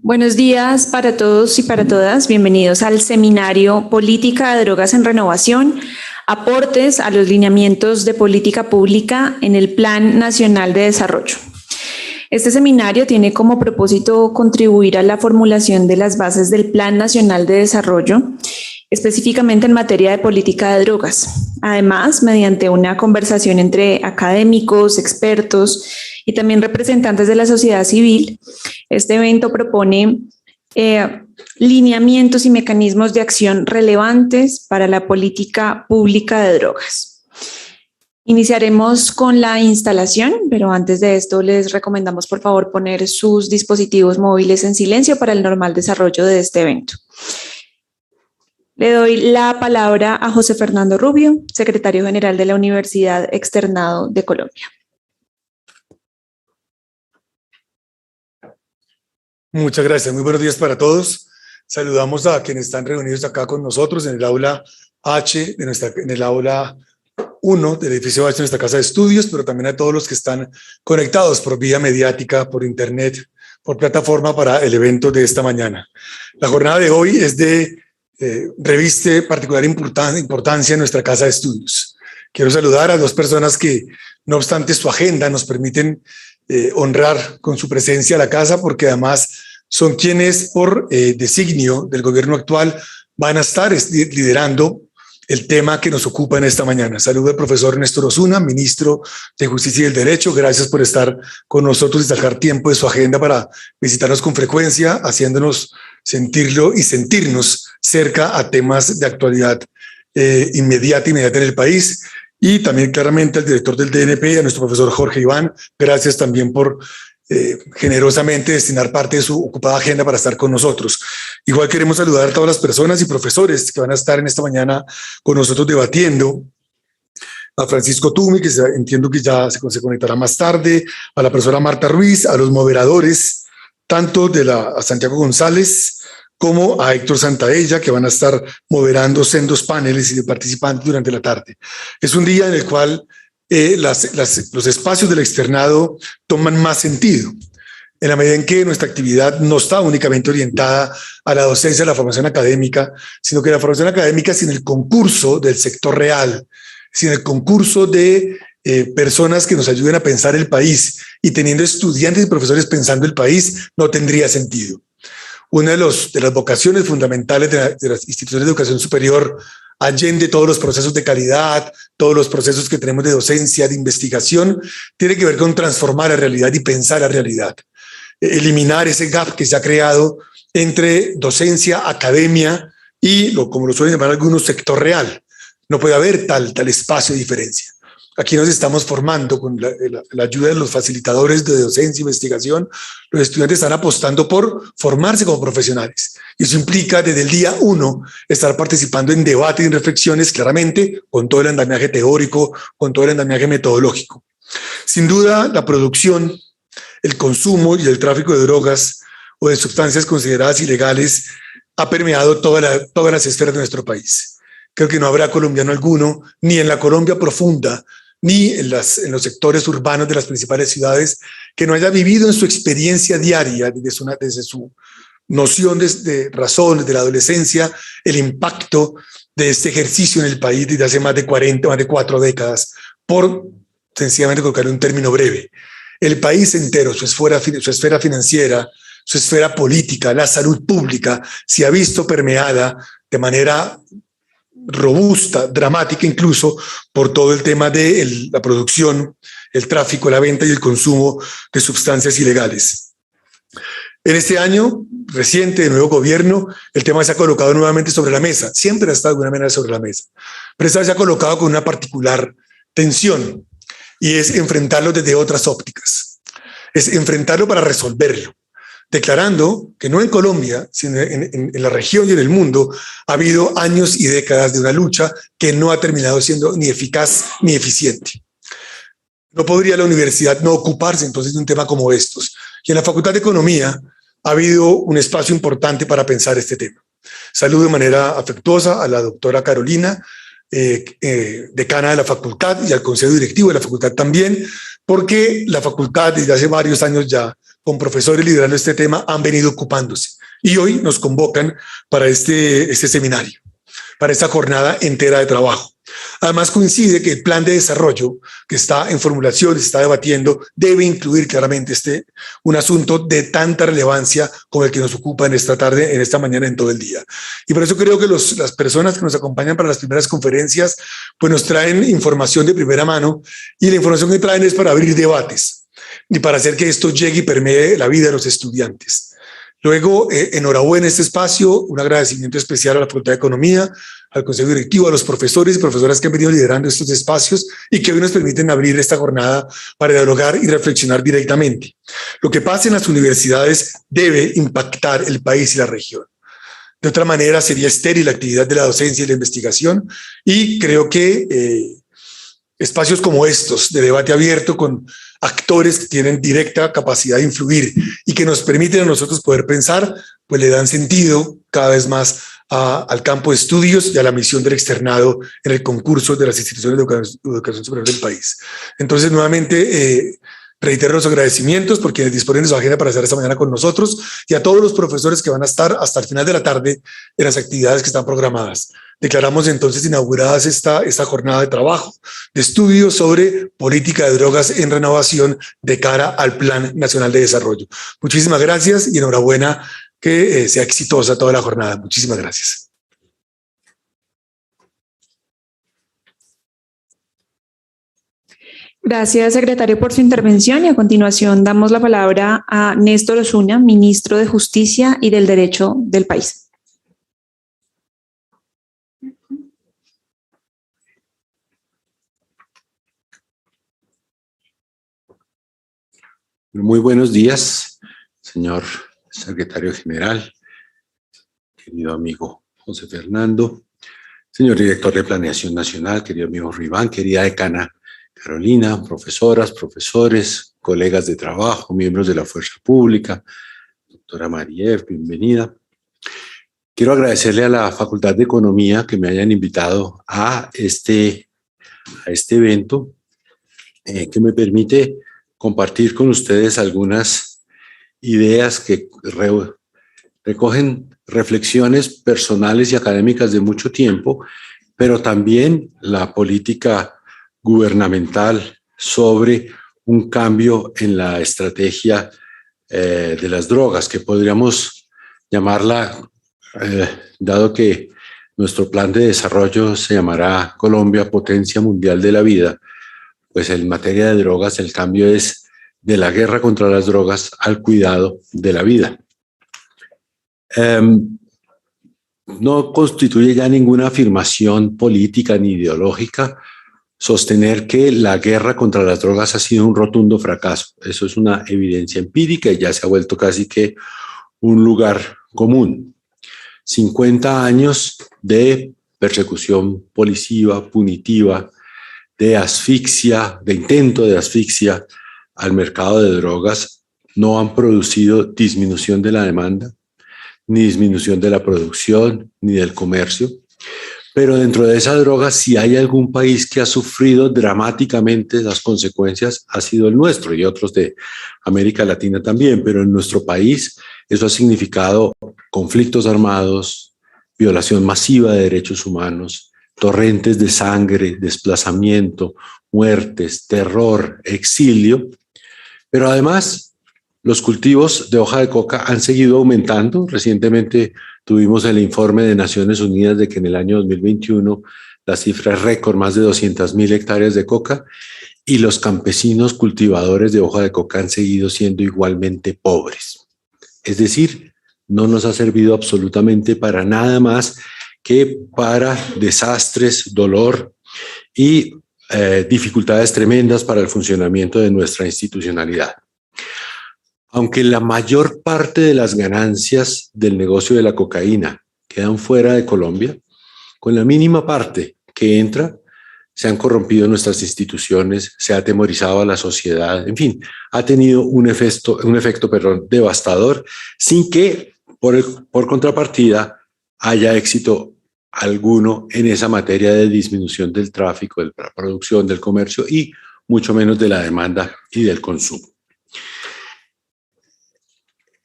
Buenos días para todos y para todas. Bienvenidos al seminario Política de Drogas en Renovación, aportes a los lineamientos de política pública en el Plan Nacional de Desarrollo. Este seminario tiene como propósito contribuir a la formulación de las bases del Plan Nacional de Desarrollo, específicamente en materia de política de drogas. Además, mediante una conversación entre académicos, expertos y también representantes de la sociedad civil, este evento propone lineamientos y mecanismos de acción relevantes para la política pública de drogas. Iniciaremos con la instalación, pero antes de esto les recomendamos por favor poner sus dispositivos móviles en silencio para el normal desarrollo de este evento. Le doy la palabra a José Fernando Rubio, secretario general de la Universidad Externado de Colombia. Muchas gracias, muy buenos días para todos. Saludamos a quienes están reunidos acá con nosotros en el aula H, en el aula 1 del edificio H de nuestra casa de estudios, pero también a todos los que están conectados por vía mediática, por internet, por plataforma para el evento de esta mañana. La jornada de hoy es reviste particular importancia en nuestra casa de estudios. Quiero saludar a dos personas que, no obstante su agenda, nos permiten honrar con su presencia a la casa, porque además son quienes por designio del gobierno actual van a estar liderando el tema que nos ocupa en esta mañana. Saludo al profesor Néstor Osuna, ministro de Justicia y del Derecho. Gracias por estar con nosotros y sacar tiempo de su agenda para visitarnos con frecuencia, haciéndonos sentirlo y sentirnos cerca a temas de actualidad inmediata en el país. Y también claramente al director del DNP, a nuestro profesor Jorge Iván. Gracias también por generosamente destinar parte de su ocupada agenda para estar con nosotros. Igual queremos saludar a todas las personas y profesores que van a estar en esta mañana con nosotros debatiendo. A Francisco Tumi, que entiendo que ya se conectará más tarde, a la profesora Marta Ruiz, a los moderadores, tanto a Santiago González como a Héctor Santaella, que van a estar moderando sendos paneles y de participantes durante la tarde. Es un día en el cual los espacios del externado toman más sentido, en la medida en que nuestra actividad no está únicamente orientada a la docencia, a la formación académica, sino que la formación académica sin el concurso del sector real, sin el concurso de personas que nos ayuden a pensar el país, y teniendo estudiantes y profesores pensando el país, no tendría sentido. Una de las vocaciones fundamentales de las instituciones de educación superior, allende todos los procesos de calidad, todos los procesos que tenemos de docencia, de investigación, tiene que ver con transformar la realidad y pensar la realidad. Eliminar ese gap que se ha creado entre docencia, academia y, como lo suelen llamar algunos, sector real. No puede haber tal espacio de diferencia. Aquí nos estamos formando con la ayuda de los facilitadores de docencia e investigación. Los estudiantes están apostando por formarse como profesionales. Y eso implica desde el día 1 estar participando en debates y en reflexiones, claramente, con todo el andamiaje teórico, con todo el andamiaje metodológico. Sin duda, la producción, el consumo y el tráfico de drogas o de sustancias consideradas ilegales ha permeado todas las esferas de nuestro país. Creo que no habrá colombiano alguno, ni en la Colombia profunda, ni en los sectores urbanos de las principales ciudades, que no haya vivido en su experiencia diaria, desde su noción de razón, desde la adolescencia, el impacto de este ejercicio en el país desde hace más de 4 décadas, por sencillamente colocarle un término breve. El país entero, su esfera financiera, su esfera política, la salud pública, se ha visto permeada de manera robusta, dramática incluso, por todo el tema de la producción, el tráfico, la venta y el consumo de sustancias ilegales. En este año reciente de nuevo gobierno, el tema se ha colocado nuevamente sobre la mesa, siempre ha estado de alguna manera sobre la mesa, pero esta vez se ha colocado con una particular tensión, y es enfrentarlo desde otras ópticas, es enfrentarlo para resolverlo, declarando que no en Colombia, sino en la región y en el mundo, ha habido años y décadas de una lucha que no ha terminado siendo ni eficaz ni eficiente. No podría la universidad no ocuparse entonces de un tema como estos. Y en la Facultad de Economía ha habido un espacio importante para pensar este tema. Saludo de manera afectuosa a la doctora Carolina, decana de la facultad, y al consejo directivo de la facultad también, porque la facultad desde hace varios años ya con profesores liderando este tema, han venido ocupándose. Y hoy nos convocan para este seminario, para esta jornada entera de trabajo. Además, coincide que el plan de desarrollo que está en formulación, se está debatiendo, debe incluir claramente un asunto de tanta relevancia como el que nos ocupa en esta tarde, en esta mañana, en todo el día. Y por eso creo que las personas que nos acompañan para las primeras conferencias, pues nos traen información de primera mano, y la información que traen es para abrir debates y para hacer que esto llegue y permee la vida de los estudiantes. Luego, enhorabuena este espacio, un agradecimiento especial a la Facultad de Economía, al Consejo Directivo, a los profesores y profesoras que han venido liderando estos espacios y que hoy nos permiten abrir esta jornada para dialogar y reflexionar directamente. Lo que pasa en las universidades debe impactar el país y la región. De otra manera, sería estéril la actividad de la docencia y la investigación, y creo que espacios como estos de debate abierto con actores que tienen directa capacidad de influir y que nos permiten a nosotros poder pensar, pues le dan sentido cada vez más al campo de estudios y a la misión del externado en el concurso de las instituciones de educación superior del país. Entonces, nuevamente, reitero los agradecimientos por quienes disponen de su agenda para estar esta mañana con nosotros, y a todos los profesores que van a estar hasta el final de la tarde en las actividades que están programadas. Declaramos entonces inauguradas esta jornada de trabajo, de estudio sobre política de drogas en renovación de cara al Plan Nacional de Desarrollo. Muchísimas gracias y enhorabuena, que sea exitosa toda la jornada. Muchísimas gracias. Gracias, secretario, por su intervención, y a continuación damos la palabra a Néstor Osuna, ministro de Justicia y del Derecho del país. Muy buenos días, señor secretario general, querido amigo José Fernando, señor director de Planeación Nacional, querido amigo Riván, querida decana Carolina, profesoras, profesores, colegas de trabajo, miembros de la Fuerza Pública, doctora Mariev, bienvenida. Quiero agradecerle a la Facultad de Economía que me hayan invitado a este evento, que me permite compartir con ustedes algunas ideas que recogen reflexiones personales y académicas de mucho tiempo, pero también la política gubernamental sobre un cambio en la estrategia de las drogas, que podríamos llamarla, dado que nuestro plan de desarrollo se llamará Colombia, Potencia Mundial de la Vida, pues en materia de drogas el cambio es de la guerra contra las drogas al cuidado de la vida. No constituye ya ninguna afirmación política ni ideológica sostener que la guerra contra las drogas ha sido un rotundo fracaso. Eso es una evidencia empírica y ya se ha vuelto casi que un lugar común. 50 años de persecución policiva, punitiva, de asfixia, de intento de asfixia al mercado de drogas, no han producido disminución de la demanda, ni disminución de la producción, ni del comercio. Pero dentro de esa droga, si hay algún país que ha sufrido dramáticamente las consecuencias, ha sido el nuestro, y otros de América Latina también. Pero en nuestro país eso ha significado conflictos armados, violación masiva de derechos humanos, torrentes de sangre, desplazamiento, muertes, terror, exilio. Pero además, los cultivos de hoja de coca han seguido aumentando. Recientemente tuvimos el informe de Naciones Unidas de que en el año 2021 la cifra es récord, más de 200.000 hectáreas de coca, y los campesinos cultivadores de hoja de coca han seguido siendo igualmente pobres. Es decir, no nos ha servido absolutamente para nada más que para desastres, dolor y dificultades tremendas para el funcionamiento de nuestra institucionalidad. Aunque la mayor parte de las ganancias del negocio de la cocaína quedan fuera de Colombia, con la mínima parte que entra, se han corrompido nuestras instituciones, se ha atemorizado a la sociedad, en fin, ha tenido un efecto devastador, sin que, por contrapartida, haya éxito alguno en esa materia de disminución del tráfico, de la producción, del comercio y mucho menos de la demanda y del consumo.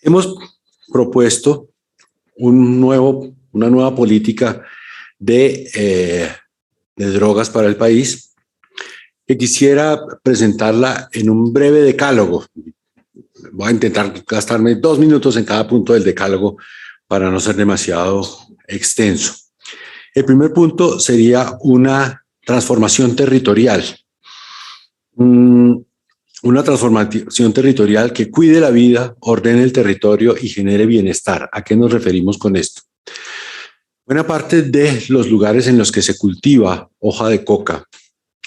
Hemos propuesto una nueva política de drogas para el país, que quisiera presentarla en un breve decálogo. Voy a intentar gastarme 2 minutos en cada punto del decálogo para no ser demasiado extenso. El primer punto sería una transformación territorial. Una transformación territorial que cuide la vida, ordene el territorio y genere bienestar. ¿A qué nos referimos con esto? Buena parte de los lugares en los que se cultiva hoja de coca,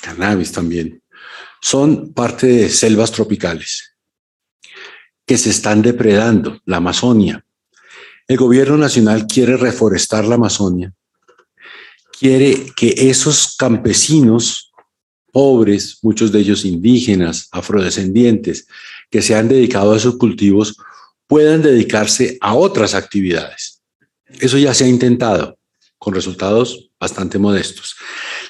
cannabis también, son parte de selvas tropicales que se están depredando, la Amazonia. El gobierno nacional quiere reforestar la Amazonia, quiere que esos campesinos pobres, muchos de ellos indígenas, afrodescendientes, que se han dedicado a esos cultivos, puedan dedicarse a otras actividades. Eso ya se ha intentado, con resultados bastante modestos.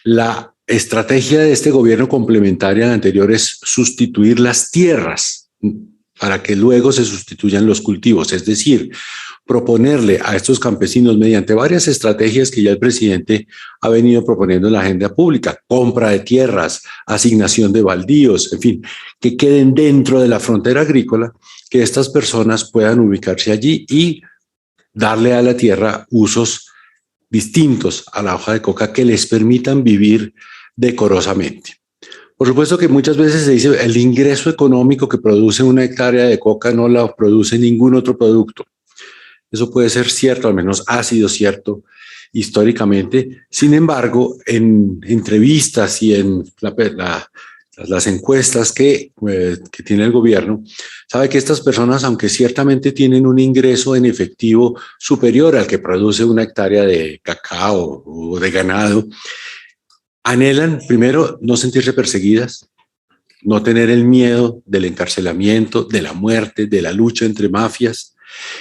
La estrategia de este gobierno complementaria al anterior es sustituir las tierras para que luego se sustituyan los cultivos, es decir, proponerle a estos campesinos mediante varias estrategias que ya el presidente ha venido proponiendo en la agenda pública, compra de tierras, asignación de baldíos, en fin, que queden dentro de la frontera agrícola, que estas personas puedan ubicarse allí y darle a la tierra usos distintos a la hoja de coca que les permitan vivir decorosamente. Por supuesto que muchas veces se dice el ingreso económico que produce una hectárea de coca no la produce ningún otro producto. Eso puede ser cierto, al menos ha sido cierto históricamente. Sin embargo, en entrevistas y en las encuestas que tiene el gobierno, sabe que estas personas, aunque ciertamente tienen un ingreso en efectivo superior al que produce una hectárea de cacao o de ganado, anhelan primero no sentirse perseguidas, no tener el miedo del encarcelamiento, de la muerte, de la lucha entre mafias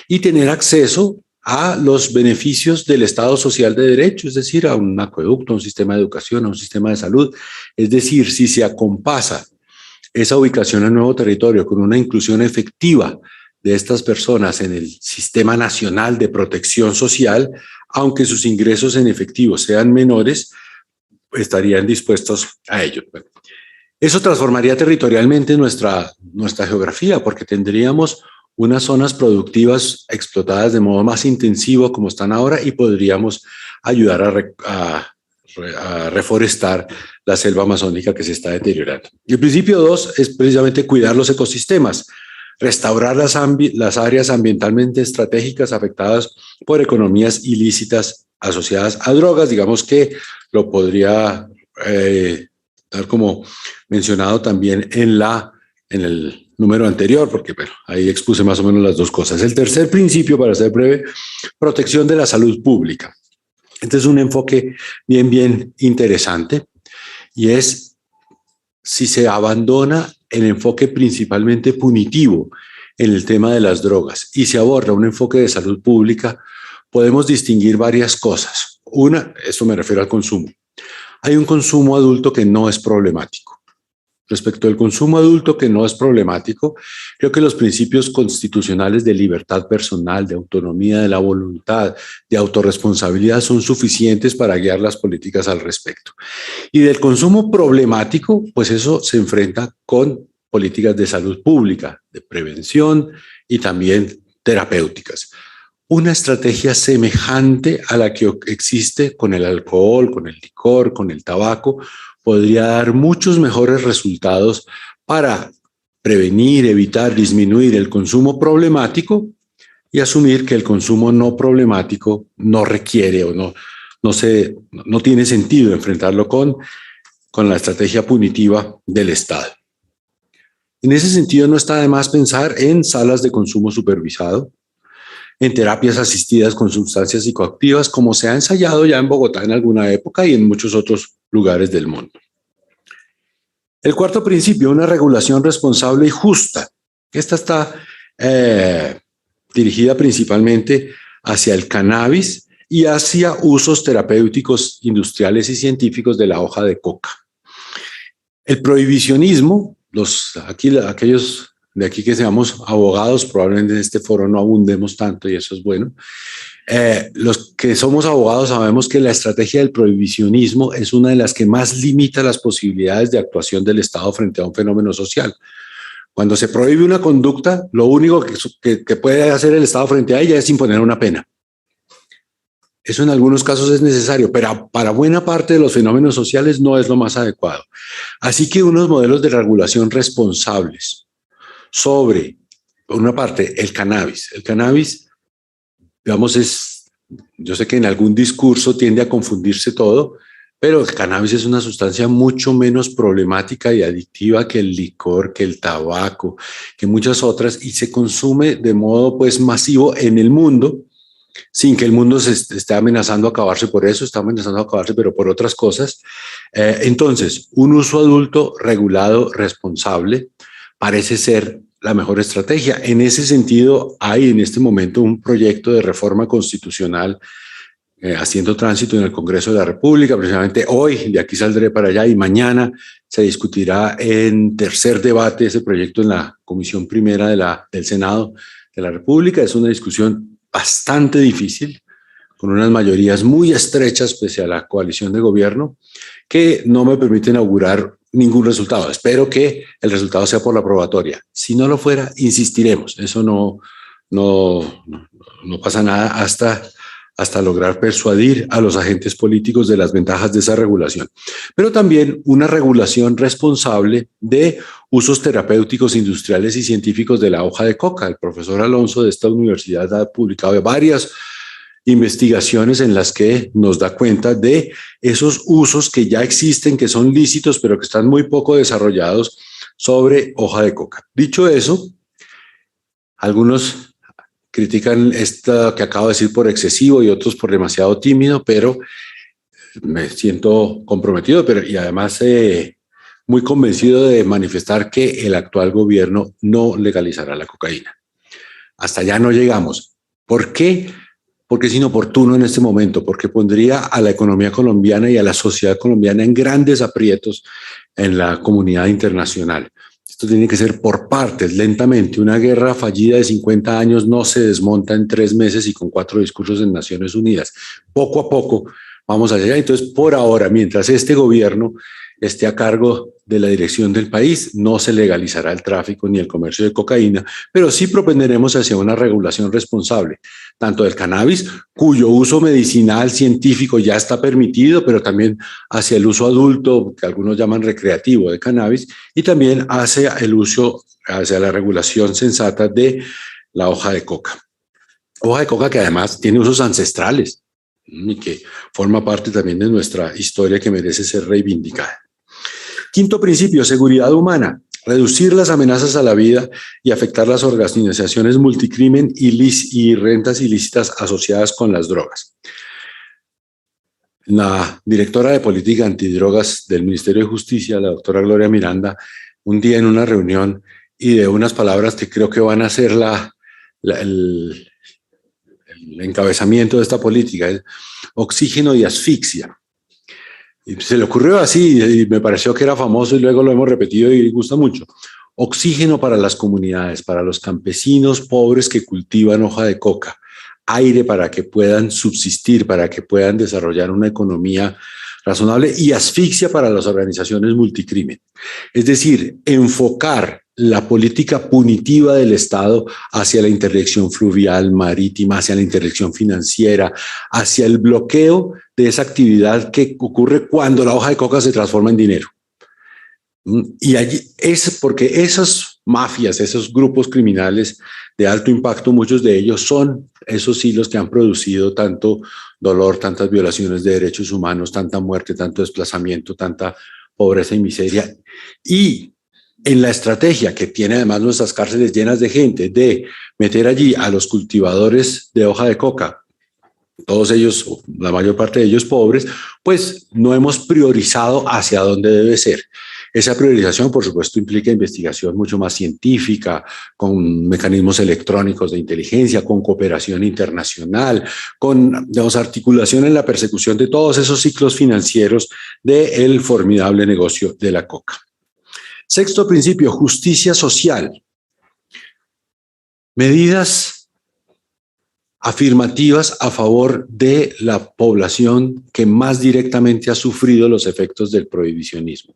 y tener acceso a los beneficios del Estado Social de Derecho, es decir, a un acueducto, a un sistema de educación, a un sistema de salud. Es decir, si se acompasa esa ubicación en nuevo territorio con una inclusión efectiva de estas personas en el Sistema Nacional de Protección Social, aunque sus ingresos en efectivo sean menores, estarían dispuestos a ello. Bueno, eso transformaría territorialmente nuestra geografía, porque tendríamos unas zonas productivas explotadas de modo más intensivo como están ahora y podríamos ayudar a reforestar la selva amazónica que se está deteriorando. Y el principio 2 es precisamente cuidar los ecosistemas, restaurar las áreas ambientalmente estratégicas afectadas por economías ilícitas asociadas a drogas. Digamos que lo podría dar como mencionado también en el número anterior, porque bueno, ahí expuse más o menos las dos cosas. El tercer principio, para ser breve, protección de la salud pública. Este es un enfoque bien interesante y es si se abandona el enfoque principalmente punitivo en el tema de las drogas y se aborda un enfoque de salud pública, podemos distinguir varias cosas. Una, esto me refiero al consumo. Hay un consumo adulto que no es problemático. Respecto al consumo adulto que no es problemático, creo que los principios constitucionales de libertad personal, de autonomía de la voluntad, de autorresponsabilidad son suficientes para guiar las políticas al respecto. Y del consumo problemático, pues eso se enfrenta con políticas de salud pública, de prevención y también terapéuticas. Una estrategia semejante a la que existe con el alcohol, con el licor, con el tabaco, podría dar muchos mejores resultados para prevenir, evitar, disminuir el consumo problemático y asumir que el consumo no problemático no requiere o no tiene sentido enfrentarlo con la estrategia punitiva del Estado. En ese sentido, no está de más pensar en salas de consumo supervisado, en terapias asistidas con sustancias psicoactivas, como se ha ensayado ya en Bogotá en alguna época y en muchos otros lugares del mundo. El cuarto principio, una regulación responsable y justa. Esta está dirigida principalmente hacia el cannabis y hacia usos terapéuticos, industriales y científicos de la hoja de coca. El prohibicionismo, aquellos de aquí que seamos abogados, probablemente en este foro no abundemos tanto y eso es bueno. Los que somos abogados sabemos que la estrategia del prohibicionismo es una de las que más limita las posibilidades de actuación del Estado frente a un fenómeno social. Cuando se prohíbe una conducta, lo único que puede hacer el Estado frente a ella es imponer una pena. Eso en algunos casos es necesario, pero para buena parte de los fenómenos sociales no es lo más adecuado. Así que unos modelos de regulación responsables sobre, por una parte, el cannabis. El cannabis, digamos, yo sé que en algún discurso tiende a confundirse todo, pero el cannabis es una sustancia mucho menos problemática y adictiva que el licor, que el tabaco, que muchas otras, y se consume de modo pues masivo en el mundo, sin que el mundo se esté amenazando a acabarse por eso, está amenazando a acabarse, pero por otras cosas. Entonces, un uso adulto regulado, responsable, parece ser la mejor estrategia. En ese sentido, hay en este momento un proyecto de reforma constitucional haciendo tránsito en el Congreso de la República. Precisamente hoy, de aquí saldré para allá, y mañana se discutirá en tercer debate ese proyecto en la Comisión Primera del Senado de la República. Es una discusión bastante difícil, con unas mayorías muy estrechas pese a la coalición de gobierno, que no me permiten augurar ningún resultado. Espero que el resultado sea por la probatoria. Si no lo fuera, insistiremos. Eso no pasa nada hasta lograr persuadir a los agentes políticos de las ventajas de esa regulación. Pero también una regulación responsable de usos terapéuticos, industriales y científicos de la hoja de coca. El profesor Alonso de esta universidad ha publicado varias investigaciones en las que nos da cuenta de esos usos que ya existen, que son lícitos, pero que están muy poco desarrollados sobre hoja de coca. Dicho eso, algunos critican esto que acabo de decir por excesivo y otros por demasiado tímido, pero me siento comprometido y además muy convencido de manifestar que el actual gobierno no legalizará la cocaína. Hasta allá no llegamos. ¿Por qué? Porque es inoportuno en este momento, porque pondría a la economía colombiana y a la sociedad colombiana en grandes aprietos en la comunidad internacional. Esto tiene que ser por partes, lentamente. Una guerra fallida de 50 años no se desmonta en 3 meses y con 4 discursos en Naciones Unidas. Poco a poco vamos allá. Entonces, por ahora, mientras este gobierno esté a cargo de la dirección del país, no se legalizará el tráfico ni el comercio de cocaína, pero sí propenderemos hacia una regulación responsable, tanto del cannabis, cuyo uso medicinal científico ya está permitido, pero también hacia el uso adulto, que algunos llaman recreativo de cannabis, y también hacia el uso, hacia la regulación sensata de la hoja de coca. Hoja de coca que además tiene usos ancestrales y que forma parte también de nuestra historia que merece ser reivindicada. Quinto principio, seguridad humana. Reducir las amenazas a la vida y afectar las organizaciones multicrimen y rentas ilícitas asociadas con las drogas. La directora de política antidrogas del Ministerio de Justicia, la doctora Gloria Miranda, un día en una reunión y de unas palabras que creo que van a ser el encabezamiento de esta política, es oxígeno y asfixia. Y se le ocurrió así y me pareció que era famoso y luego lo hemos repetido y gusta mucho. Oxígeno para las comunidades, para los campesinos pobres que cultivan hoja de coca. Aire para que puedan subsistir, para que puedan desarrollar una economía razonable, y asfixia para las organizaciones multicrimen. Es decir, enfocar la política punitiva del Estado hacia la interdicción fluvial, marítima, hacia la interdicción financiera, hacia el bloqueo de esa actividad que ocurre cuando la hoja de coca se transforma en dinero. Y allí es porque esas mafias, esos grupos criminales de alto impacto, muchos de ellos son esos hilos que han producido tanto dolor, tantas violaciones de derechos humanos, tanta muerte, tanto desplazamiento, tanta pobreza y miseria. Y en la estrategia que tiene además nuestras cárceles llenas de gente, de meter allí a los cultivadores de hoja de coca, todos ellos, la mayor parte de ellos pobres, pues no hemos priorizado hacia dónde debe ser. Esa priorización, por supuesto, implica investigación mucho más científica, con mecanismos electrónicos de inteligencia, con cooperación internacional, con, digamos, articulación en la persecución de todos esos ciclos financieros del formidable negocio de la coca. Sexto principio, justicia social. medidas afirmativas a favor de la población que más directamente ha sufrido los efectos del prohibicionismo.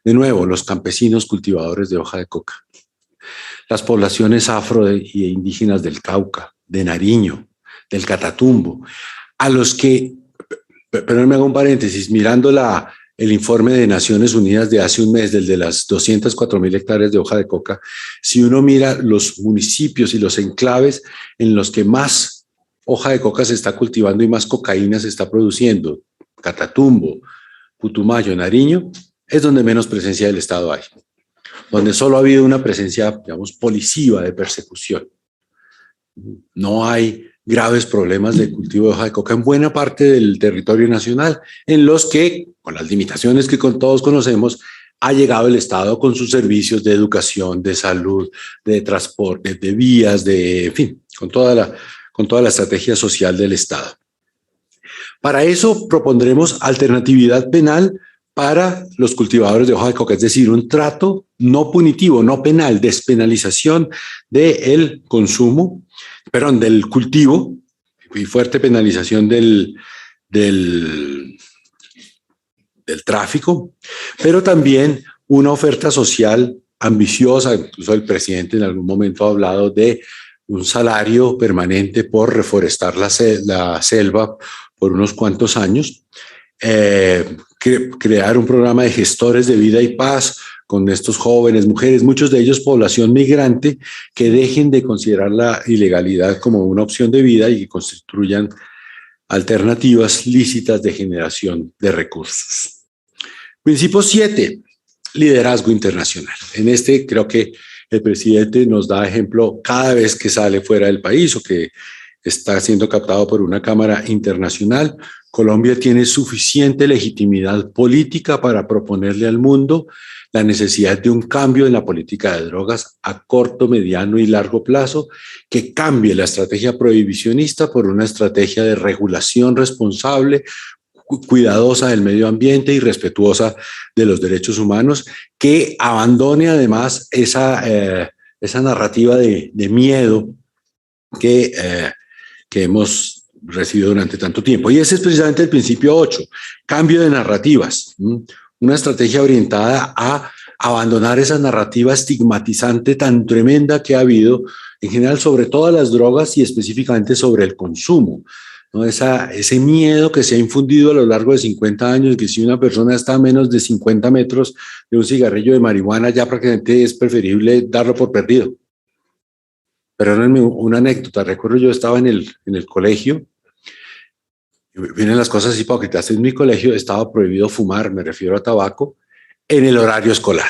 De nuevo, los campesinos cultivadores de hoja de coca, las poblaciones afro e indígenas del Cauca, de Nariño, del Catatumbo, a los que, perdónme, hago un paréntesis, mirando el informe de Naciones Unidas de hace un mes, del de las 204.000 hectáreas de hoja de coca, si uno mira los municipios y los enclaves en los que más hoja de coca se está cultivando y más cocaína se está produciendo, Catatumbo, Putumayo, Nariño, es donde menos presencia del Estado hay, donde solo ha habido una presencia, digamos, policiva de persecución. No hay graves problemas de cultivo de hoja de coca en buena parte del territorio nacional, en los que, con las limitaciones que todos conocemos, ha llegado el Estado con sus servicios de educación, de salud, de transporte, de vías, en fin, con toda la estrategia social del Estado. Para eso propondremos alternatividad penal para los cultivadores de hoja de coca, es decir, un trato no punitivo, no penal, despenalización del consumo, perdón, del cultivo y fuerte penalización del tráfico, pero también una oferta social ambiciosa. Incluso el presidente en algún momento ha hablado de un salario permanente por reforestar la selva por unos cuantos años, crear un programa de gestores de vida y paz con estos jóvenes, mujeres, muchos de ellos población migrante, que dejen de considerar la ilegalidad como una opción de vida y que construyan alternativas lícitas de generación de recursos. Principio 7, liderazgo internacional. En este creo que el presidente nos da ejemplo cada vez que sale fuera del país o que está siendo captado por una cámara internacional. Colombia tiene suficiente legitimidad política para proponerle al mundo la necesidad de un cambio en la política de drogas a corto, mediano y largo plazo, que cambie la estrategia prohibicionista por una estrategia de regulación responsable, cuidadosa del medio ambiente y respetuosa de los derechos humanos, que abandone además esa narrativa de miedo que hemos recibido durante tanto tiempo. Y ese es precisamente el principio 8, cambio de narrativas, una estrategia orientada a abandonar esa narrativa estigmatizante tan tremenda que ha habido en general sobre todas las drogas y específicamente sobre el consumo, ¿no? Ese miedo que se ha infundido a lo largo de 50 años, que si una persona está a menos de 50 metros de un cigarrillo de marihuana, ya prácticamente es preferible darlo por perdido. Perdónenme una anécdota, recuerdo yo estaba en el colegio, vienen las cosas hipócritas, en mi colegio estaba prohibido fumar, me refiero a tabaco, en el horario escolar.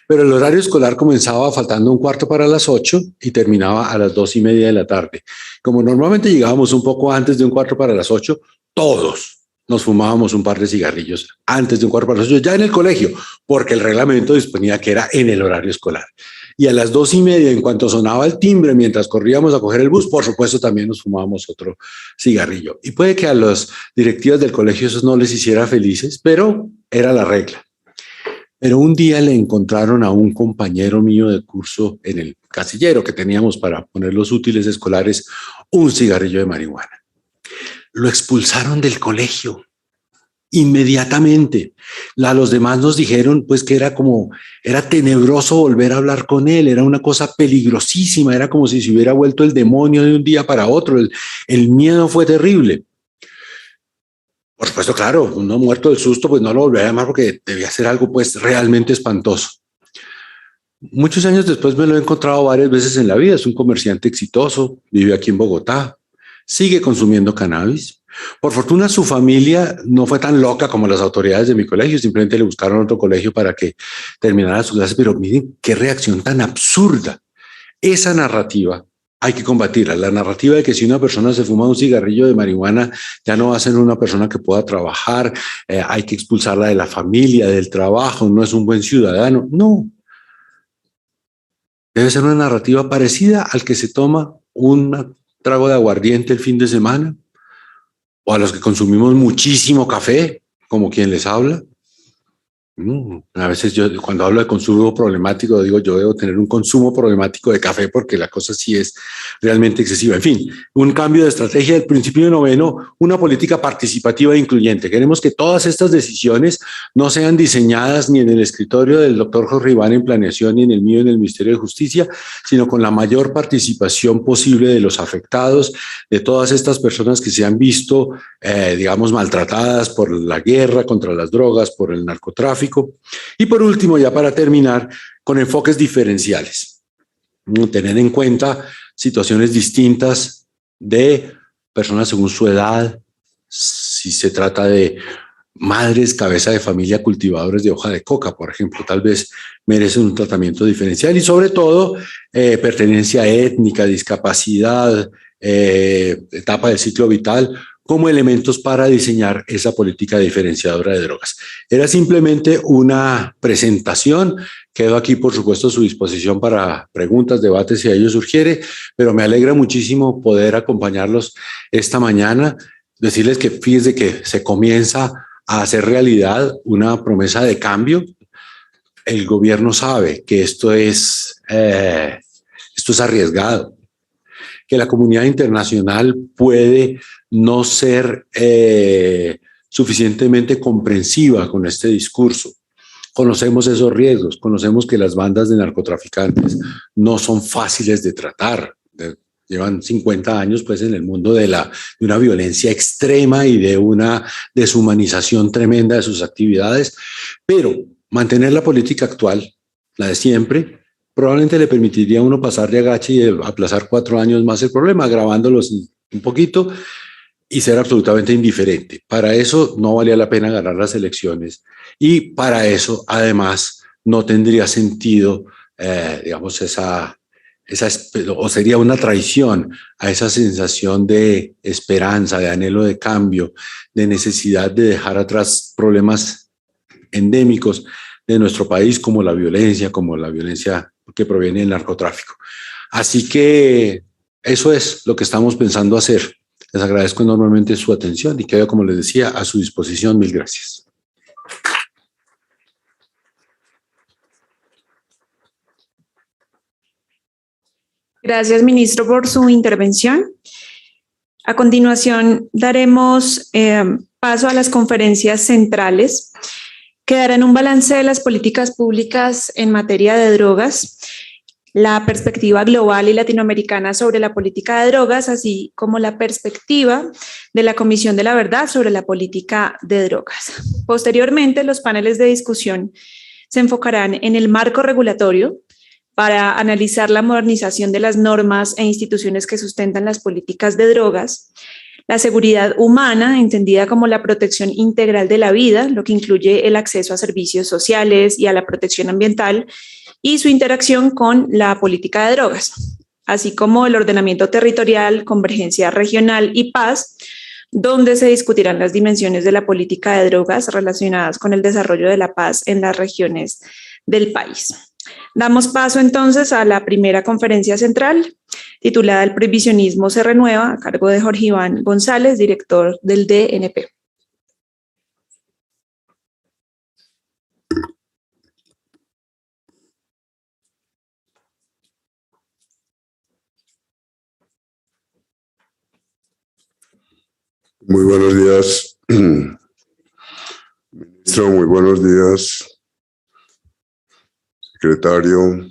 Pero el horario escolar comenzaba faltando un cuarto para las 8 y terminaba a las 2:30 de la tarde. Como normalmente llegábamos un poco antes de un cuarto para las 8, todos nos fumábamos un par de cigarrillos antes de un cuarto para las 8, ya en el colegio, porque el reglamento disponía que era en el horario escolar. Y a las 2:30, en cuanto sonaba el timbre, mientras corríamos a coger el bus, por supuesto también nos fumábamos otro cigarrillo. Y puede que a las directivas del colegio eso no les hiciera felices, pero era la regla. Pero un día le encontraron a un compañero mío de curso en el casillero que teníamos para poner los útiles escolares un cigarrillo de marihuana. Lo expulsaron del colegio inmediatamente. Los demás nos dijeron pues que era tenebroso volver a hablar con él, era una cosa peligrosísima, era como si se hubiera vuelto el demonio de un día para otro. El miedo fue terrible. Por supuesto, claro, uno muerto del susto, pues no lo volví a llamar porque debía ser algo pues realmente espantoso. Muchos años después me lo he encontrado varias veces en la vida. Es un comerciante exitoso, vive aquí en Bogotá, sigue consumiendo cannabis. Por fortuna su familia no fue tan loca como las autoridades de mi colegio, simplemente le buscaron otro colegio para que terminara su clase, pero miren qué reacción tan absurda. Esa narrativa hay que combatirla, la narrativa de que si una persona se fuma un cigarrillo de marihuana ya no va a ser una persona que pueda trabajar, hay que expulsarla de la familia, del trabajo, no es un buen ciudadano. No. Debe ser una narrativa parecida al que se toma un trago de aguardiente el fin de semana, o a los que consumimos muchísimo café, como quien les habla. A veces yo cuando hablo de consumo problemático digo yo debo tener un consumo problemático de café porque la cosa sí es realmente excesiva. En fin, un cambio de estrategia del principio noveno, una política participativa e incluyente. Queremos que todas estas decisiones no sean diseñadas ni en el escritorio del doctor Jorge Iván en planeación ni en el mío en el Ministerio de Justicia, sino con la mayor participación posible de los afectados, de todas estas personas que se han visto, digamos, maltratadas por la guerra contra las drogas, por el narcotráfico. Y por último, ya para terminar, con enfoques diferenciales. Tener en cuenta situaciones distintas de personas según su edad, si se trata de madres, cabeza de familia, cultivadores de hoja de coca, por ejemplo, tal vez merecen un tratamiento diferencial y sobre todo pertenencia étnica, discapacidad, etapa del ciclo vital, como elementos para diseñar esa política diferenciadora de drogas. Era simplemente una presentación, quedo aquí por supuesto a su disposición para preguntas, debates si a ello surgiere, pero me alegra muchísimo poder acompañarlos esta mañana, decirles que fíjense que se comienza a hacer realidad una promesa de cambio. El gobierno sabe que esto es arriesgado, que la comunidad internacional puede no ser suficientemente comprensiva con este discurso. Conocemos esos riesgos, conocemos que las bandas de narcotraficantes no son fáciles de tratar. Llevan 50 años pues, en el mundo de una violencia extrema y de una deshumanización tremenda de sus actividades, pero mantener la política actual, la de siempre, probablemente le permitiría a uno pasar de agache y aplazar 4 años más el problema, agravándolos un poquito y ser absolutamente indiferente. Para eso no valía la pena ganar las elecciones y para eso además no tendría sentido, digamos, o sería una traición a esa sensación de esperanza, de anhelo de cambio, de necesidad de dejar atrás problemas endémicos de nuestro país como la violencia que proviene del narcotráfico. Así que eso es lo que estamos pensando hacer. Les agradezco enormemente su atención y quedo, como les decía, a su disposición. Mil gracias. Gracias, ministro, por su intervención. A continuación, daremos paso a las conferencias centrales, que darán un balance de las políticas públicas en materia de drogas, la perspectiva global y latinoamericana sobre la política de drogas, así como la perspectiva de la Comisión de la Verdad sobre la política de drogas. Posteriormente, los paneles de discusión se enfocarán en el marco regulatorio para analizar la modernización de las normas e instituciones que sustentan las políticas de drogas, la seguridad humana, entendida como la protección integral de la vida, lo que incluye el acceso a servicios sociales y a la protección ambiental, y su interacción con la política de drogas, así como el ordenamiento territorial, convergencia regional y paz, donde se discutirán las dimensiones de la política de drogas relacionadas con el desarrollo de la paz en las regiones del país. Damos paso entonces a la primera conferencia central, titulada El prohibicionismo se renueva, a cargo de Jorge Iván González, director del DNP. Muy buenos días, ministro, muy buenos días, secretario,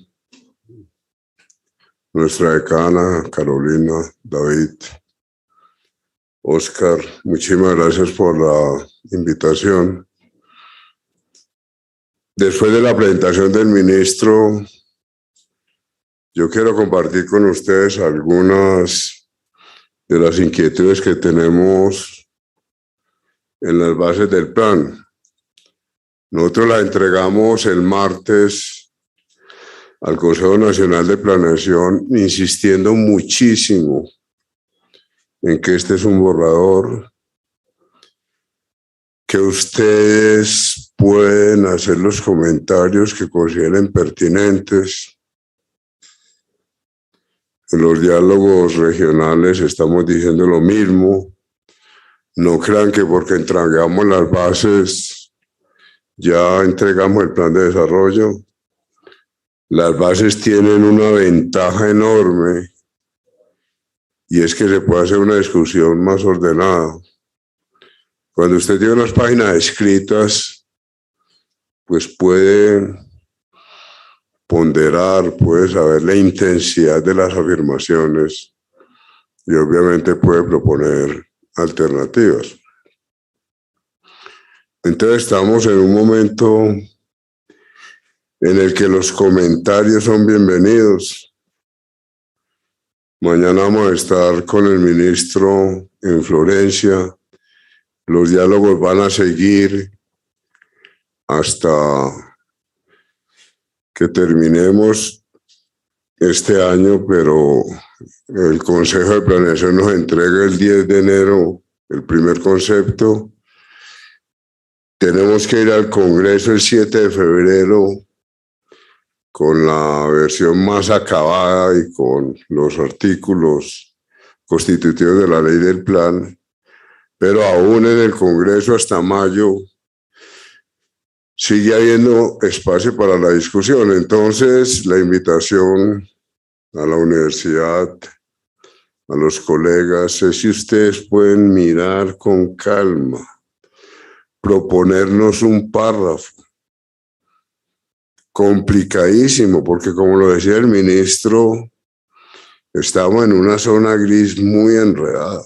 nuestra decana, Carolina, David, Oscar, muchísimas gracias por la invitación. Después de la presentación del ministro, yo quiero compartir con ustedes algunas de las inquietudes que tenemos en las bases del plan. Nosotros la entregamos el martes al Consejo Nacional de Planeación, insistiendo muchísimo en que este es un borrador, que ustedes pueden hacer los comentarios que consideren pertinentes. En los diálogos regionales estamos diciendo lo mismo. No crean que porque entregamos las bases ya entregamos el plan de desarrollo. Las bases tienen una ventaja enorme y es que se puede hacer una discusión más ordenada. Cuando usted tiene unas páginas escritas, pues puede ponderar, puede saber la intensidad de las afirmaciones y obviamente puede proponer alternativas. Entonces estamos en un momento en el que los comentarios son bienvenidos. Mañana vamos a estar con el ministro en Florencia. Los diálogos van a seguir hasta que terminemos este año, pero el Consejo de Planeación nos entrega el 10 de enero el primer concepto. Tenemos que ir al Congreso el 7 de febrero con la versión más acabada y con los artículos constitutivos de la ley del plan, pero aún en el Congreso hasta mayo sigue habiendo espacio para la discusión. Entonces, la invitación a la universidad, a los colegas, es si ustedes pueden mirar con calma, proponernos un párrafo complicadísimo, porque como lo decía el ministro, estamos en una zona gris muy enredada.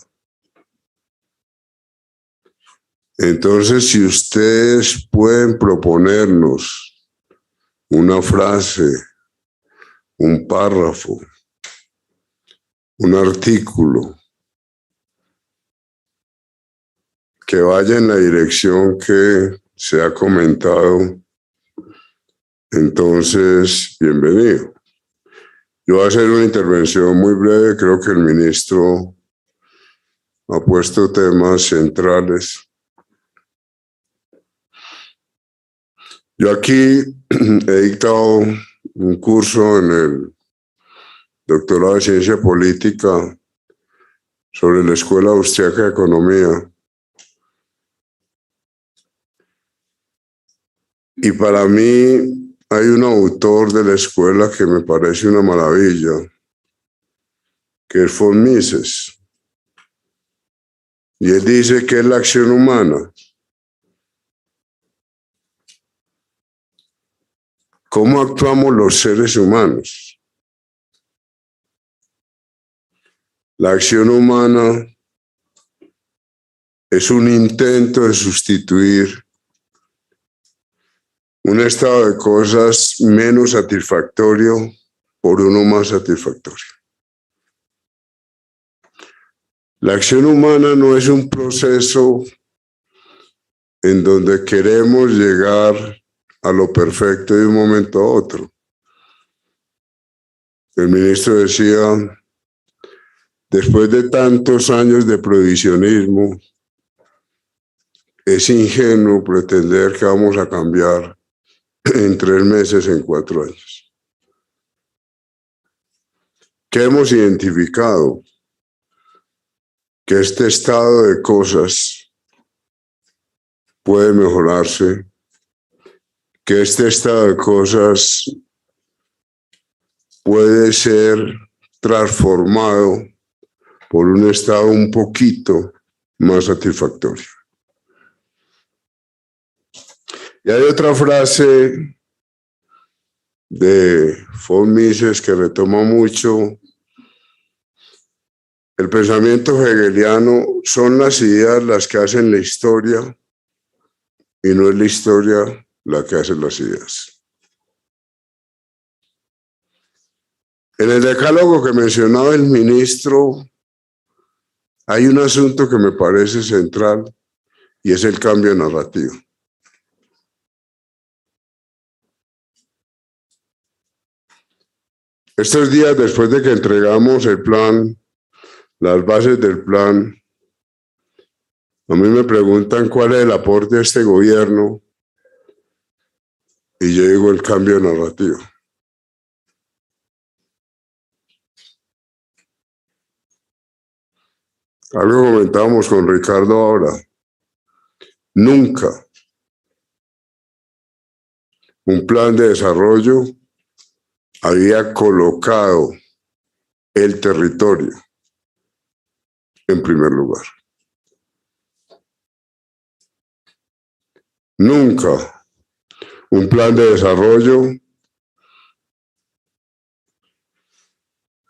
Entonces, si ustedes pueden proponernos una frase, un párrafo, un artículo que vaya en la dirección que se ha comentado, entonces, bienvenido. Yo voy a hacer una intervención muy breve. Creo que el ministro ha puesto temas centrales. Yo aquí he dictado un curso en el doctorado de Ciencia Política sobre la Escuela Austriaca de Economía. Y para mí hay un autor de la escuela que me parece una maravilla, que es von Mises. Y él dice que es la acción humana. ¿Cómo actuamos los seres humanos? La acción humana es un intento de sustituir un estado de cosas menos satisfactorio por uno más satisfactorio. La acción humana no es un proceso en donde queremos llegar a lo perfecto de un momento a otro. El ministro decía, después de tantos años de prohibicionismo, es ingenuo pretender que vamos a cambiar en 3 meses, en 4 años. ¿Qué hemos identificado? Que este estado de cosas puede mejorarse, que este estado de cosas puede ser transformado por un estado un poquito más satisfactorio. Y hay otra frase de von Mises que retoma mucho. El pensamiento hegeliano: son las ideas las que hacen la historia y no es la historia la que hace las ideas. En el decálogo que mencionaba el ministro hay un asunto que me parece central y es el cambio narrativo. Estos días, después de que entregamos el plan, las bases del plan, a mí me preguntan cuál es el aporte de este gobierno y yo digo el cambio narrativo. Algo comentábamos con Ricardo ahora. Nunca un plan de desarrollo había colocado el territorio en primer lugar. Nunca un plan de desarrollo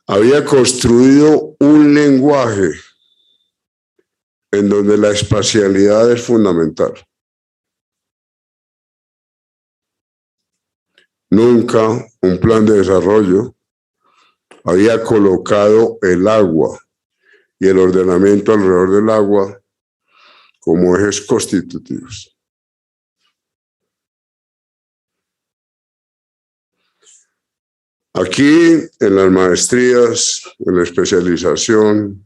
había construido un lenguaje en donde la espacialidad es fundamental. Nunca un plan de desarrollo había colocado el agua y el ordenamiento alrededor del agua como ejes constitutivos. Aquí, en las maestrías, en la especialización,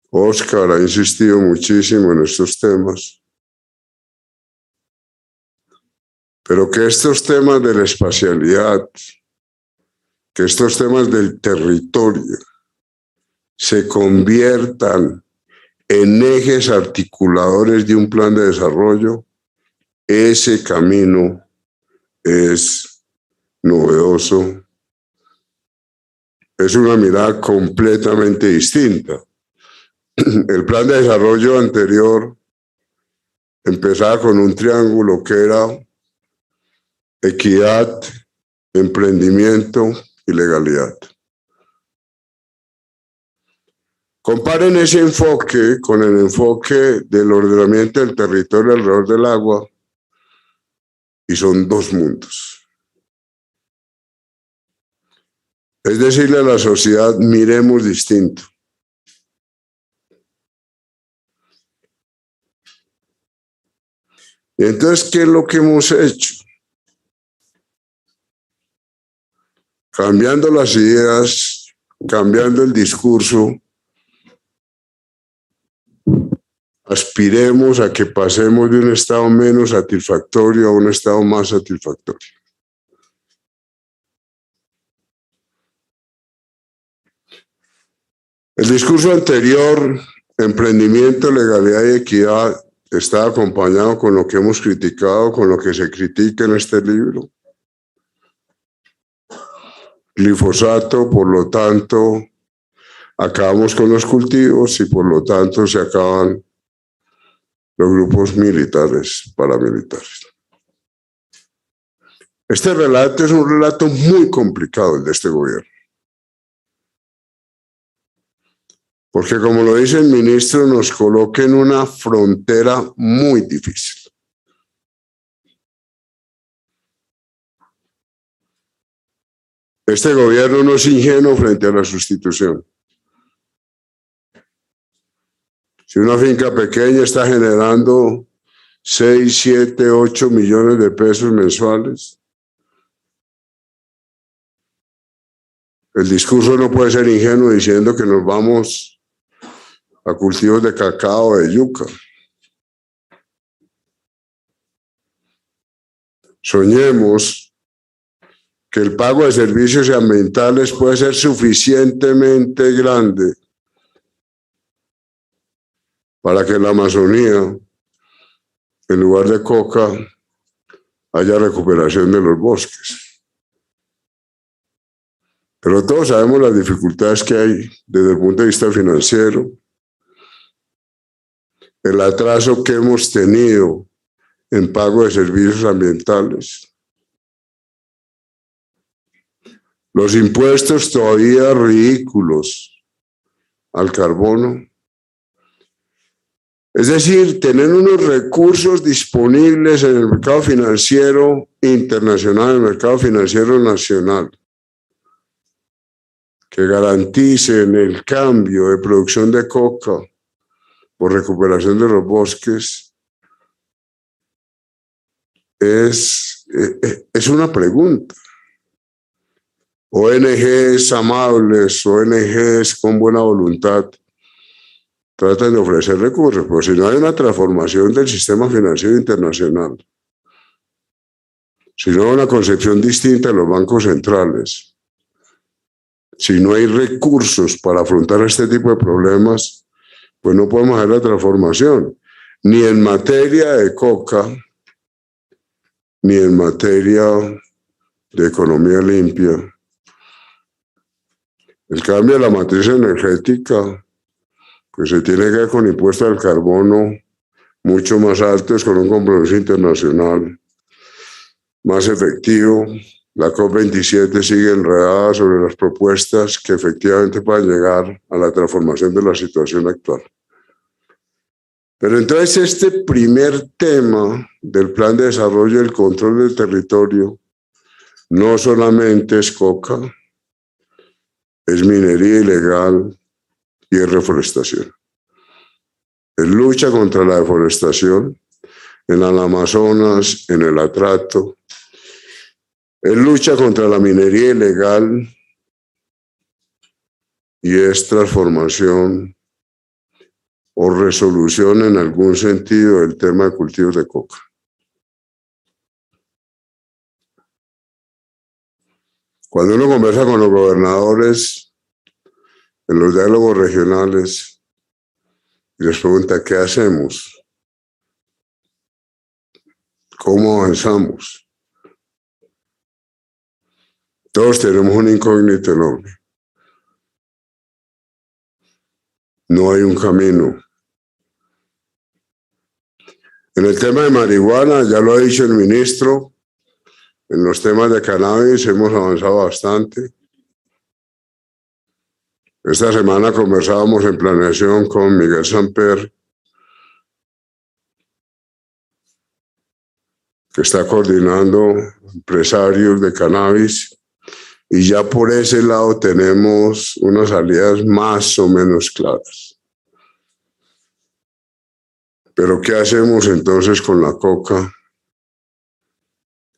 Óscar ha insistido muchísimo en estos temas, pero que estos temas de la espacialidad, que estos temas del territorio se conviertan en ejes articuladores de un plan de desarrollo, ese camino es novedoso, es una mirada completamente distinta. El plan de desarrollo anterior empezaba con un triángulo que era equidad, emprendimiento y legalidad. Comparen ese enfoque con el enfoque del ordenamiento del territorio alrededor del agua y son dos mundos. Es decirle a la sociedad, miremos distinto. Y entonces, ¿qué es lo que hemos hecho? Cambiando las ideas, cambiando el discurso, aspiremos a que pasemos de un estado menos satisfactorio a un estado más satisfactorio. El discurso anterior, emprendimiento, legalidad y equidad, está acompañado con lo que hemos criticado, con lo que se critica en este libro. Glifosato, por lo tanto, acabamos con los cultivos y por lo tanto se acaban los grupos militares, paramilitares. Este relato es un relato muy complicado, el de este gobierno. Porque como lo dice el ministro, nos coloca en una frontera muy difícil. Este gobierno no es ingenuo frente a la sustitución. Si una finca pequeña está generando 6, 7, 8 millones de pesos mensuales, el discurso no puede ser ingenuo diciendo que nos vamos a cultivos de cacao o de yuca. Soñemos que el pago de servicios ambientales puede ser suficientemente grande para que en la Amazonía, en lugar de coca, haya recuperación de los bosques. Pero todos sabemos las dificultades que hay desde el punto de vista financiero, el atraso que hemos tenido en pago de servicios ambientales, los impuestos todavía ridículos al carbono. Es decir, tener unos recursos disponibles en el mercado financiero internacional, en el mercado financiero nacional, que garanticen el cambio de producción de coca por recuperación de los bosques, es una pregunta. ONGs amables, ONGs con buena voluntad, tratan de ofrecer recursos, pero si no hay una transformación del sistema financiero internacional, si no hay una concepción distinta de los bancos centrales, si no hay recursos para afrontar este tipo de problemas, pues no podemos hacer la transformación, ni en materia de coca, ni en materia de economía limpia. El cambio de la matriz energética pues se tiene que ver con impuestos al carbono mucho más altos, con un compromiso internacional más efectivo. La COP27 sigue enredada sobre las propuestas que efectivamente puedan llegar a la transformación de la situación actual. Pero entonces este primer tema del Plan de Desarrollo y el Control del Territorio no solamente es coca, es minería ilegal y es reforestación. Es lucha contra la deforestación en el Amazonas, en el Atrato. Es lucha contra la minería ilegal y es transformación o resolución en algún sentido del tema de cultivos de coca. Cuando uno conversa con los gobernadores en los diálogos regionales y les pregunta qué hacemos, cómo avanzamos, todos tenemos un incógnito enorme. No hay un camino. En el tema de marihuana, ya lo ha dicho el ministro, en los temas de cannabis hemos avanzado bastante. Esta semana conversábamos en planeación con Miguel Samper, que está coordinando empresarios de cannabis, y ya por ese lado tenemos unas salidas más o menos claras. Pero ¿qué hacemos entonces con la coca?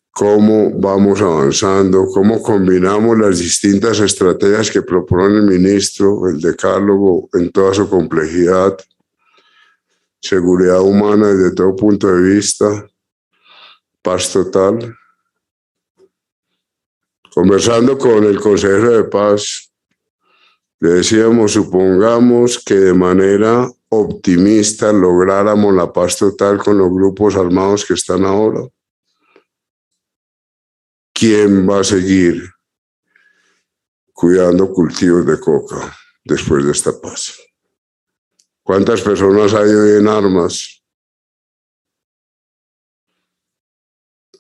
¿Cómo vamos avanzando? ¿Cómo combinamos las distintas estrategias que propone el ministro, el decálogo en toda su complejidad? Seguridad humana desde todo punto de vista, paz total. Conversando con el consejero de paz, le decíamos, supongamos que de manera optimista lográramos la paz total con los grupos armados que están ahora. ¿Quién va a seguir cuidando cultivos de coca después de esta paz? ¿Cuántas personas hay hoy en armas?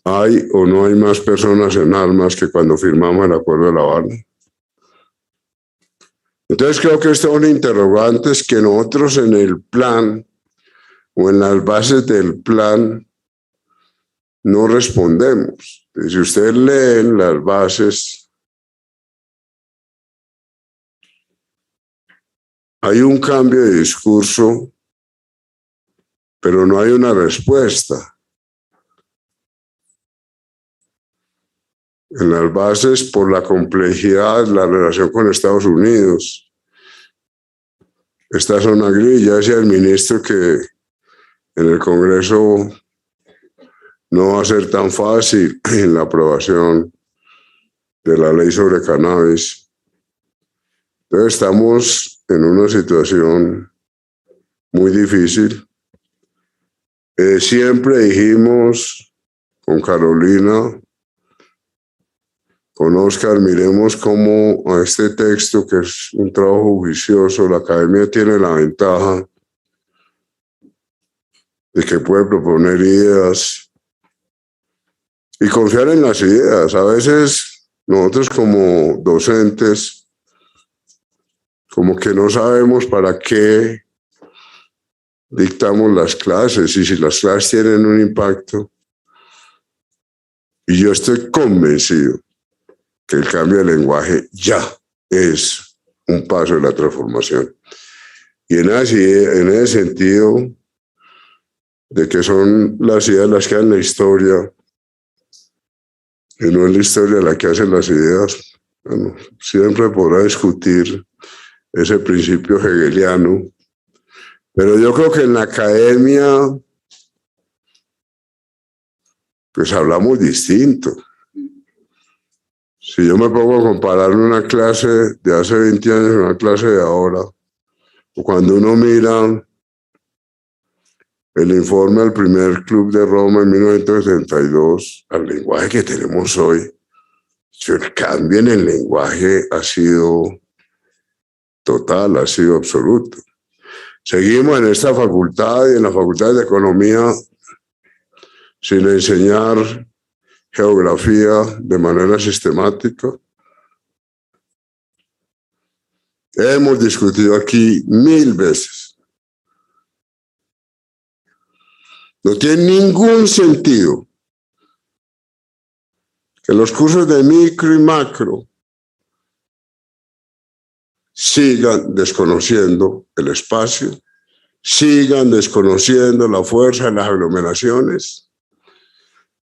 ¿Hay o no hay más personas en armas que cuando firmamos el Acuerdo de La Habana? Entonces creo que estos son interrogantes que nosotros en el plan o en las bases del plan no respondemos. Si ustedes leen las bases, hay un cambio de discurso, pero no hay una respuesta. En las bases, por la complejidad, la relación con Estados Unidos. Esta zona gris, ya decía el ministro que en el Congreso no va a ser tan fácil en la aprobación de la ley sobre cannabis. Entonces estamos en una situación muy difícil. Siempre dijimos con Carolina, con Oscar, miremos cómo a este texto, que es un trabajo juicioso, la academia tiene la ventaja de que puede proponer ideas y confiar en las ideas. A veces nosotros como docentes, como que no sabemos para qué dictamos las clases y si las clases tienen un impacto. Y yo estoy convencido que el cambio de lenguaje ya es un paso de la transformación. Y en ese sentido, de que son las ideas las que hacen la historia, y no es la historia la que hace las ideas, bueno, siempre podrá discutir ese principio hegeliano, pero yo creo que en la academia pues hablamos distinto. Si yo me pongo a comparar una clase de hace 20 años con una clase de ahora, o cuando uno mira el informe del primer Club de Roma en 1972 al lenguaje que tenemos hoy, el cambio en el lenguaje ha sido total, ha sido absoluto. Seguimos en esta facultad y en la Facultad de Economía sin enseñar geografía de manera sistemática. Hemos discutido aquí 1000 veces. No tiene ningún sentido que los cursos de micro y macro sigan desconociendo el espacio, sigan desconociendo la fuerza de las aglomeraciones,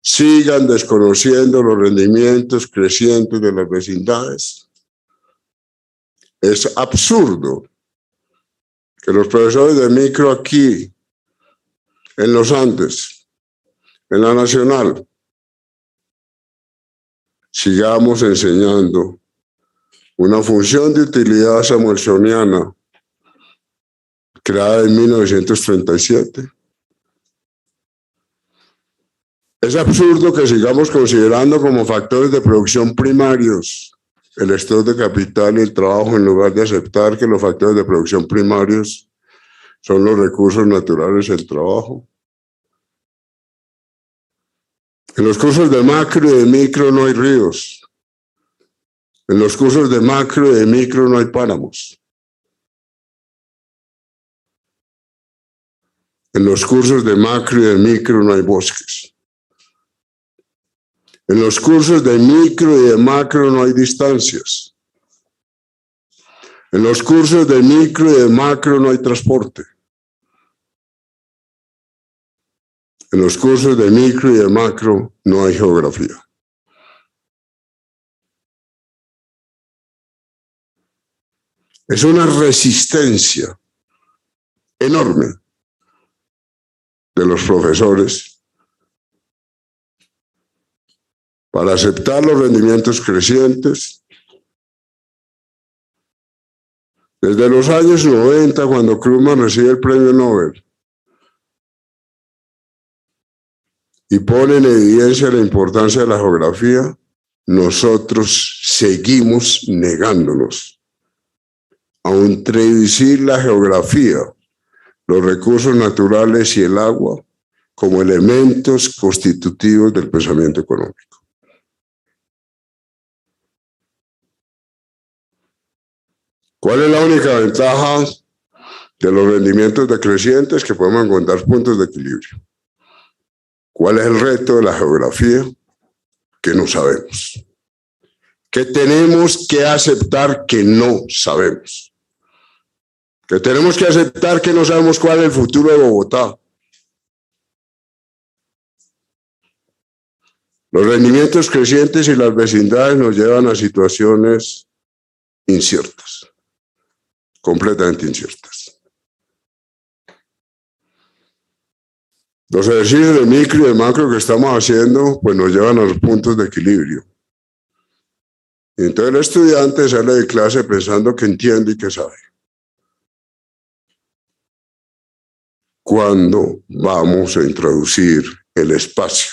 sigan desconociendo los rendimientos crecientes de las vecindades. Es absurdo que los profesores de micro aquí, en los Andes, en la Nacional, sigamos enseñando una función de utilidad samuelsoniana creada en 1937. Es absurdo que sigamos considerando como factores de producción primarios el stock de capital y el trabajo, en lugar de aceptar que los factores de producción primarios son los recursos naturales y el trabajo. En los cursos de macro y de micro no hay ríos. En los cursos de macro y de micro no hay páramos. En los cursos de macro y de micro no hay bosques. En los cursos de micro y de macro no hay distancias. En los cursos de micro y de macro no hay transporte. En los cursos de micro y de macro no hay geografía. Es una resistencia enorme de los profesores para aceptar los rendimientos crecientes. Desde los años 90, cuando Krugman recibe el premio Nobel y pone en evidencia la importancia de la geografía, nosotros seguimos negándonos a introducir la geografía, los recursos naturales y el agua como elementos constitutivos del pensamiento económico. ¿Cuál es la única ventaja de los rendimientos decrecientes? Que podemos encontrar puntos de equilibrio. ¿Cuál es el reto de la geografía? Que no sabemos. Que tenemos que aceptar que no sabemos. Que tenemos que aceptar que no sabemos cuál es el futuro de Bogotá. Los rendimientos crecientes y las vecindades nos llevan a situaciones inciertas, completamente inciertas. Los ejercicios de micro y de macro que estamos haciendo, pues nos llevan a los puntos de equilibrio. Y entonces el estudiante sale de clase pensando que entiende y que sabe. ¿Cuándo vamos a introducir el espacio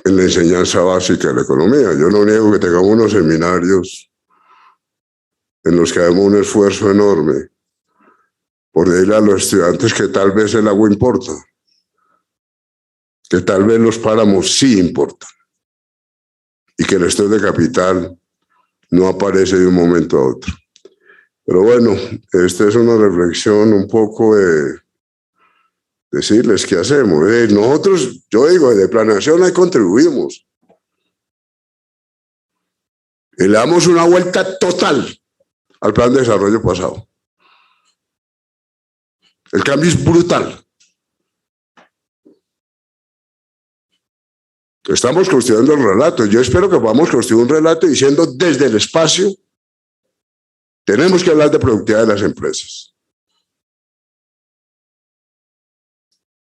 en la enseñanza básica de la economía? Yo no niego que tengamos unos seminarios en los que hagamos un esfuerzo enorme por decirle a los estudiantes que tal vez el agua importa, que tal vez los páramos sí importan y que el stock de capital no aparece de un momento a otro. Pero bueno, esta es una reflexión un poco de decirles qué hacemos. Nosotros, yo digo, de planeación ahí contribuimos. Y le damos una vuelta total al plan de desarrollo pasado. El cambio es brutal. Estamos construyendo el relato. Yo espero que podamos construir un relato diciendo desde el espacio tenemos que hablar de productividad de las empresas.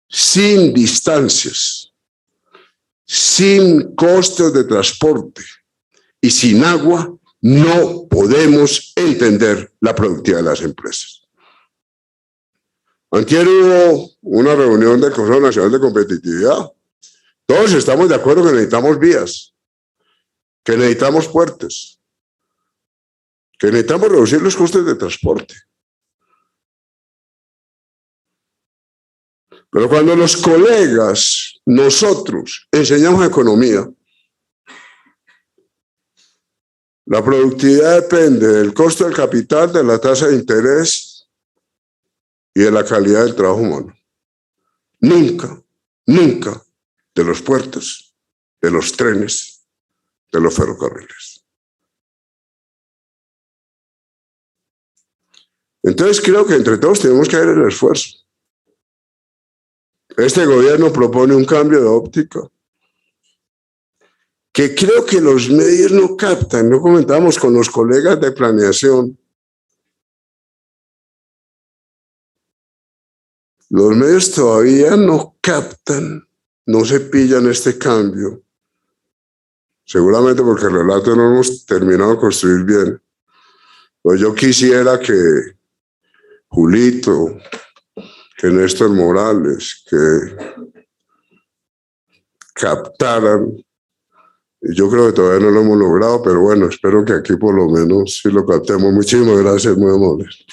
Sin distancias, sin costos de transporte y sin agua, no podemos entender la productividad de las empresas. Antier hubo una reunión del Consejo Nacional de Competitividad. Todos estamos de acuerdo que necesitamos vías, que necesitamos puertos, que necesitamos reducir los costes de transporte. Pero cuando los colegas, nosotros, enseñamos economía, la productividad depende del costo del capital, de la tasa de interés y de la calidad del trabajo humano. Nunca, nunca de los puertos, de los trenes, de los ferrocarriles. Entonces creo que entre todos tenemos que hacer el esfuerzo. Este gobierno propone un cambio de óptica que creo que los medios no captan. No comentamos con los colegas de planeación. Los medios todavía no captan, no se pillan este cambio. Seguramente porque el relato no hemos terminado de construir bien. Pero yo quisiera que Julito, que Néstor Morales, que captaran. Y yo creo que todavía no lo hemos logrado, pero bueno, espero que aquí por lo menos sí lo captemos. Muchísimas gracias, muy amables.